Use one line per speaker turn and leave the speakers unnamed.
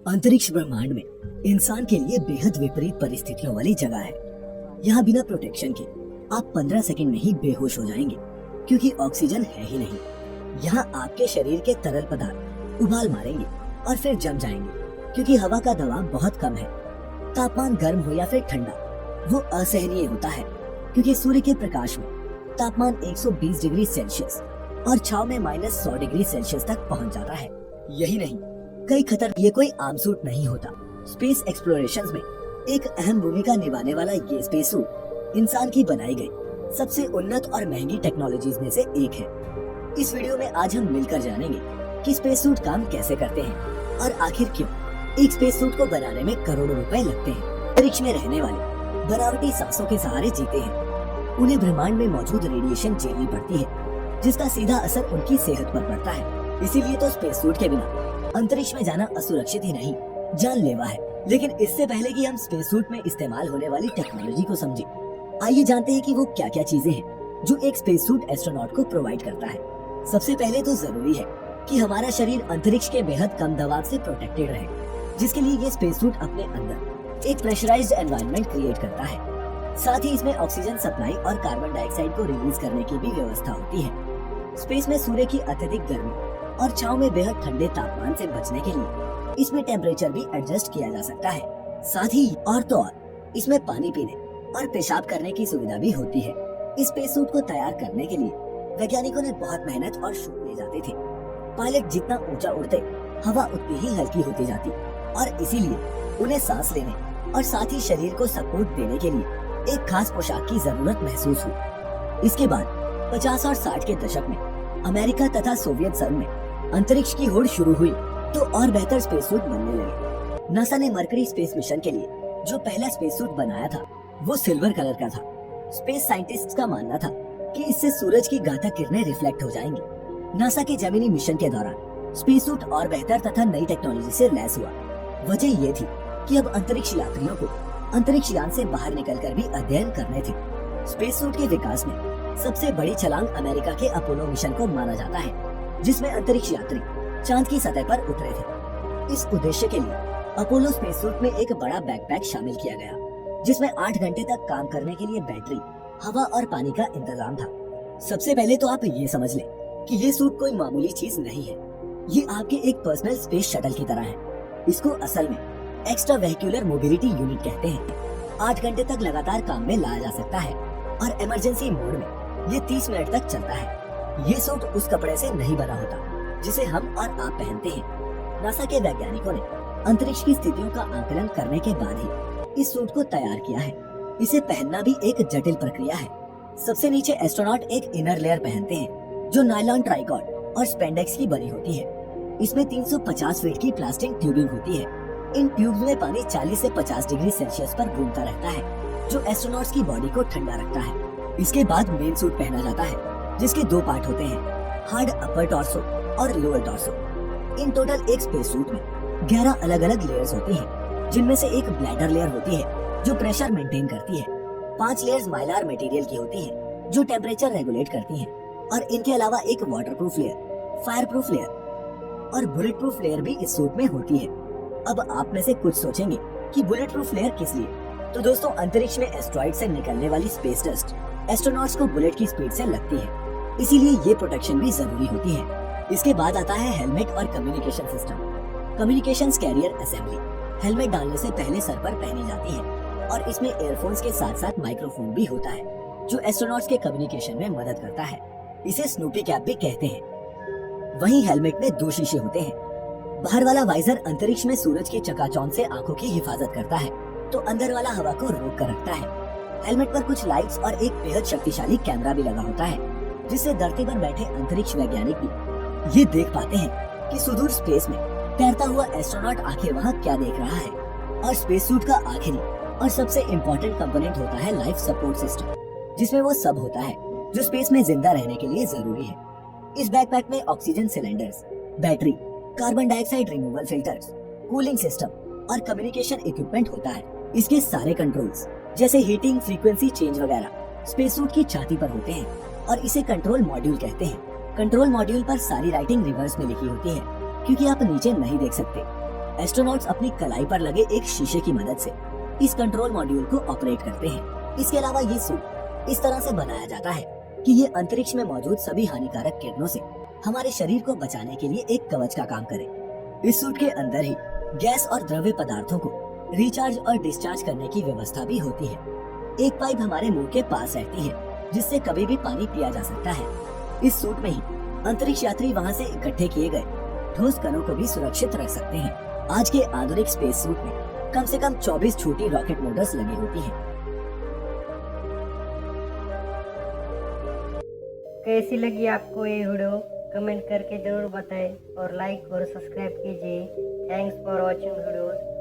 अंतरिक्ष ब्रह्मांड में इंसान के लिए बेहद विपरीत परिस्थितियों वाली जगह है। यहाँ बिना प्रोटेक्शन के आप 15 सेकंड में ही बेहोश हो जाएंगे, क्योंकि ऑक्सीजन है ही नहीं। यहाँ आपके शरीर के तरल पदार्थ उबाल मारेंगे और फिर जम जाएंगे, क्योंकि हवा का दबाव बहुत कम है। तापमान गर्म हो या फिर ठंडा, वो असहनीय होता है, क्योंकि सूर्य के प्रकाश में तापमान 120 डिग्री सेल्सियस और छाव में -100 डिग्री सेल्सियस तक पहुँच जाता है। यही नहीं, कई खतर ये कोई आम सूट नहीं होता। स्पेस एक्सप्लोरेशंस में एक अहम भूमिका निभाने वाला ये स्पेस सूट इंसान की बनाई गई सबसे उन्नत और महंगी टेक्नोलॉजीज में से एक है। इस वीडियो में आज हम मिलकर जानेंगे कि स्पेस सूट काम कैसे करते हैं और आखिर क्यों एक स्पेस सूट को बनाने में करोड़ों रुपए लगते हैं। अंतरिक्ष में रहने वाले बनावटी सांसों के सहारे जीते हैं। उन्हें ब्रह्मांड में मौजूद रेडिएशन झेलनी पड़ती है, जिसका सीधा असर उनकी सेहत पर पड़ता है। इसीलिए तो स्पेस सूट के बिना अंतरिक्ष में जाना असुरक्षित ही नहीं, जानलेवा है। लेकिन इससे पहले कि हम स्पेस सूट में इस्तेमाल होने वाली टेक्नोलॉजी को समझें, आइए जानते हैं कि वो क्या क्या चीजें हैं जो एक स्पेस सूट एस्ट्रोनॉट को प्रोवाइड करता है। सबसे पहले तो जरूरी है कि हमारा शरीर अंतरिक्ष के बेहद कम दबाव से प्रोटेक्टेड रहे, जिसके लिए ये स्पेस सूट अपने अंदर एक प्रेशराइज्ड एनवायरनमेंट क्रिएट करता है। साथ ही इसमें ऑक्सीजन सप्लाई और कार्बन डाइऑक्साइड को रिलीज करने की भी व्यवस्था होती है। स्पेस में सूर्य की अत्यधिक गर्मी और छाव में बेहद ठंडे तापमान से बचने के लिए इसमें टेम्परेचर भी एडजस्ट किया जा सकता है। साथ ही और तो और इसमें पानी पीने और पेशाब करने की सुविधा भी होती है। इस स्पेस सूट को तैयार करने के लिए वैज्ञानिकों ने बहुत मेहनत और शोध ले जाते थे। पायलट जितना ऊंचा उड़ते, हवा उतनी ही हल्की होती जाती और इसीलिए उन्हें सांस लेने और साथ ही शरीर को सपोर्ट देने के लिए एक खास पोशाक की जरूरत महसूस हुई। इसके बाद 50 और 60 के दशक में अमेरिका तथा सोवियत संघ में अंतरिक्ष की होड़ शुरू हुई तो और बेहतर स्पेस सूट बनने लगे। नासा ने मरकरी स्पेस मिशन के लिए जो पहला स्पेस सूट बनाया था वो सिल्वर कलर का था। स्पेस साइंटिस्ट्स का मानना था कि इससे सूरज की घातक किरणें रिफ्लेक्ट हो जाएंगी। नासा के जमीनी मिशन के दौरान स्पेस सूट और बेहतर तथा नई टेक्नोलॉजी से लैस हुआ। वजह ये थी कि अब अंतरिक्ष यात्रियों को अंतरिक्ष यान से बाहर निकलकर भी अध्ययन करने थे। स्पेस सूट के विकास में सबसे बड़ी छलांग अमेरिका के अपोलो मिशन को माना जाता है, जिसमें अंतरिक्ष यात्री चांद की सतह पर उतरे थे। इस उद्देश्य के लिए अपोलो स्पेस सूट में एक बड़ा बैकपैक शामिल किया गया, जिसमें 8 घंटे तक काम करने के लिए बैटरी, हवा और पानी का इंतजाम था। सबसे पहले तो आप ये समझ लें कि ये सूट कोई मामूली चीज नहीं है। ये आपके एक पर्सनल स्पेस शटल की तरह है। इसको असल में एक्स्ट्रा वेहिकुलर मोबिलिटी यूनिट कहते हैं। 8 घंटे तक लगातार काम में लाया जा सकता है और इमरजेंसी मोड में ये 30 मिनट तक चलता है। ये सूट उस कपड़े से नहीं बना होता जिसे हम और आप पहनते हैं। नासा के वैज्ञानिकों ने अंतरिक्ष की स्थितियों का आकलन करने के बाद ही इस सूट को तैयार किया है। इसे पहनना भी एक जटिल प्रक्रिया है। सबसे नीचे एस्ट्रोनॉट एक इनर लेयर पहनते हैं जो नायलॉन ट्राइकॉर्ड और स्पेंडेक्स की बनी होती है। इसमें 350 फीट की प्लास्टिक ट्यूबिंग होती है। इन ट्यूब्स में पानी 40 से 50 डिग्री सेल्सियस पर घूमता रहता है, जो एस्ट्रोनॉट्स की बॉडी को ठंडा रखता है। इसके बाद मेन सूट पहना जाता है, जिसके 2 पार्ट होते हैं, हार्ड अपर टॉर्सो और लोअर टॉर्सो। इन टोटल एक स्पेस सूट में 11 अलग अलग लेयर्स होती हैं, जिनमें से एक ब्लैडर लेयर होती है जो प्रेशर मेंटेन करती है। 5 लेयर्स माइलार मटेरियल की होती हैं जो टेम्परेचर रेगुलेट करती हैं, और इनके अलावा एक waterproof layer, fire proof layer और बुलेट प्रूफ लेयर भी इस सूट में होती है। अब आप में से कुछ सोचेंगे कि बुलेट प्रूफ लेयर किस लिए? तो दोस्तों, अंतरिक्ष में एस्ट्रॉइड से निकलने वाली स्पेस डस्ट एस्ट्रोनॉट्स को बुलेट की स्पीड से लगती है, इसीलिए ये प्रोटेक्शन भी जरूरी होती है। इसके बाद आता है हेलमेट और communication system. Communications carrier assembly helmet डालने से पहले सर पर पहनी जाती है और इसमें एयरफोन्स के साथ साथ माइक्रोफोन भी होता है जो एस्ट्रोनॉट्स के कम्युनिकेशन में मदद करता है। इसे स्नूपी कैप भी कहते हैं। वहीं हेलमेट में 2 शीशे होते हैं। बाहर वाला वाइजर अंतरिक्ष में सूरज की चकाचौंध से आंखों की हिफाजत करता है, तो अंदर वाला हवा को रोक कर रखता है। हेलमेट पर कुछ लाइट्स और एक बेहद शक्तिशाली कैमरा भी लगा होता है, जिससे धरती पर बैठे अंतरिक्ष वैज्ञानिक भी ये देख पाते हैं कि सुदूर स्पेस में तैरता हुआ एस्ट्रोनॉट आखिर वहाँ क्या देख रहा है। और स्पेस सूट का आखिरी और सबसे इम्पोर्टेंट कंपोनेंट होता है लाइफ सपोर्ट सिस्टम, जिसमें वो सब होता है जो स्पेस में जिंदा रहने के लिए जरूरी है। इस बैकपैक में oxygen cylinders, battery, carbon dioxide removal filters, cooling system और कम्युनिकेशन इक्विपमेंट होता है। इसके सारे कंट्रोल्स जैसे हीटिंग, फ्रीक्वेंसी चेंज वगैरह स्पेस सूट की छाती पर होते हैं और इसे कंट्रोल मॉड्यूल कहते हैं। कंट्रोल मॉड्यूल पर सारी राइटिंग रिवर्स में लिखी होती है, क्योंकि आप नीचे नहीं देख सकते। एस्ट्रोनॉट्स अपनी कलाई पर लगे एक शीशे की मदद से इस कंट्रोल मॉड्यूल को ऑपरेट करते हैं। इसके अलावा ये सूट इस तरह से बनाया जाता है कि ये अंतरिक्ष में मौजूद सभी हानिकारक किरणों से हमारे शरीर को बचाने के लिए एक कवच का काम करे। इस सूट के अंदर ही गैस और द्रव्य पदार्थों को रिचार्ज और डिस्चार्ज करने की व्यवस्था भी होती है। एक पाइप हमारे मुंह के पास रहती है जिससे कभी भी पानी पिया जा सकता है। इस सूट में ही अंतरिक्ष यात्री वहाँ से इकट्ठे किए गए ठोस कणों को भी सुरक्षित रख सकते हैं। आज के आधुनिक स्पेस सूट में कम से कम 24 छोटी रॉकेट मोटर्स लगी होती हैं।
कैसी लगी आपको ये वीडियो कमेंट करके जरूर बताएं और लाइक और सब्सक्राइब कीजिए। Thanks for watching videos.